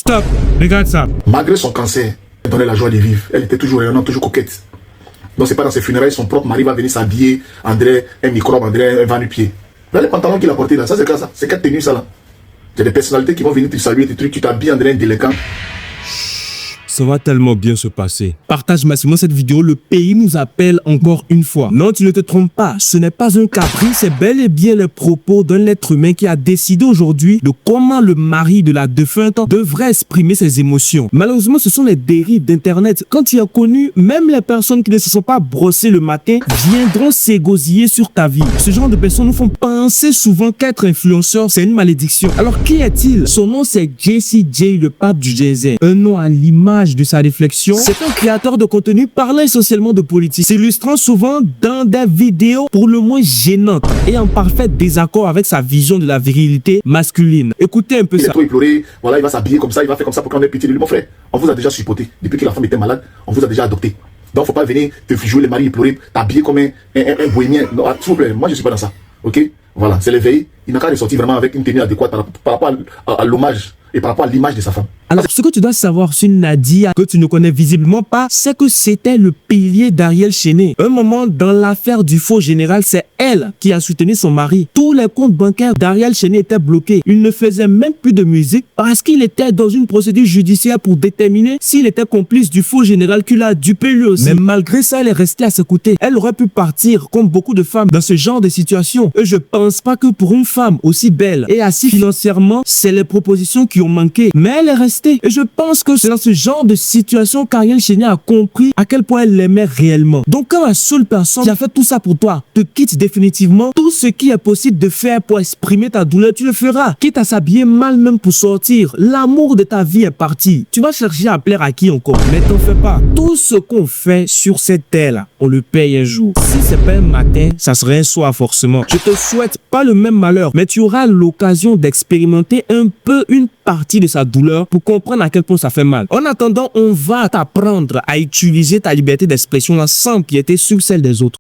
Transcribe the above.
Stop. Regarde ça. Malgré son cancer, elle donnait la joie de vivre. Elle était toujours rayonnante, toujours coquette. Donc c'est pas dans ses funérailles, son propre mari va venir s'habiller, André, un microbe, André, un va-nu-pied. Là, les pantalons qu'il a portés là, ça c'est quoi ça? C'est quelle tenue ça là? Il y a des personnalités qui vont venir te saluer, des trucs, tu t'habilles, André, un délinquant. Ça va tellement bien se passer. Partage massivement cette vidéo, le pays nous appelle encore une fois. Non, tu ne te trompes pas, ce n'est pas un caprice, c'est bel et bien le propos d'un être humain qui a décidé aujourd'hui de comment le mari de la défunte devrait exprimer ses émotions. Malheureusement, ce sont les dérives d'internet. Quand tu as connu, même les personnes qui ne se sont pas brossées le matin viendront s'égosiller sur ta vie. Ce genre de personnes nous font penser souvent qu'être influenceur, c'est une malédiction. Alors qui est-il? Son nom c'est Jessie J, le pape du Jay-Z. Un nom à l'image de sa réflexion. C'est un créateur de contenu parlant essentiellement de politique, s'illustrant souvent dans des vidéos pour le moins gênantes et en parfait désaccord avec sa vision de la virilité masculine. Écoutez un peu ça. Il est trop éploré, voilà, il va s'habiller comme ça, il va faire comme ça pour qu'on ait pitié de lui. Mon frère, on vous a déjà supporté. Depuis que la femme était malade, on vous a déjà adopté. Donc faut pas venir te jouer les maris éplorés, t'habiller comme un bohémien. Non, s'il vous plaît, moi je suis pas dans ça. Ok? Voilà, c'est l'éveil. Il n'a qu'à ressortir vraiment avec une tenue adéquate par rapport à l'hommage et par rapport à l'image de sa femme. Alors, ce que tu dois savoir sur Nadia, que tu ne connais visiblement pas, c'est que c'était le pilier d'Ariel Chéné. Un moment, dans l'affaire du faux général, c'est elle qui a soutenu son mari. Tous les comptes bancaires d'Ariel Chéné étaient bloqués. Il ne faisait même plus de musique parce qu'il était dans une procédure judiciaire pour déterminer s'il était complice du faux général qui l'a dupé lui aussi. Mais malgré ça, elle est restée à ses côtés. Elle aurait pu partir comme beaucoup de femmes dans ce genre de situation. Et je pense pas que pour une femme aussi belle et assise financièrement, c'est les propositions qui ont manqué. Mais elle est restée. Et je pense que c'est dans ce genre de situation qu'Ariel Chéné a compris à quel point elle l'aimait réellement. Donc quand la seule personne qui a fait tout ça pour toi te quitte définitivement, tout ce qui est possible de faire pour exprimer ta douleur, tu le feras. Quitte à s'habiller mal même pour sortir, l'amour de ta vie est parti. Tu vas chercher à plaire à qui encore? Mais t'en fais pas. Tout ce qu'on fait sur cette terre, on le paye un jour. Si c'est pas un matin, ça serait un soir forcément. Je te souhaite pas le même malheur, mais tu auras l'occasion d'expérimenter un peu une partie de sa douleur pour comprendre à quel point ça fait mal. En attendant, on va t'apprendre à utiliser ta liberté d'expression sans empiéter sur celle des autres.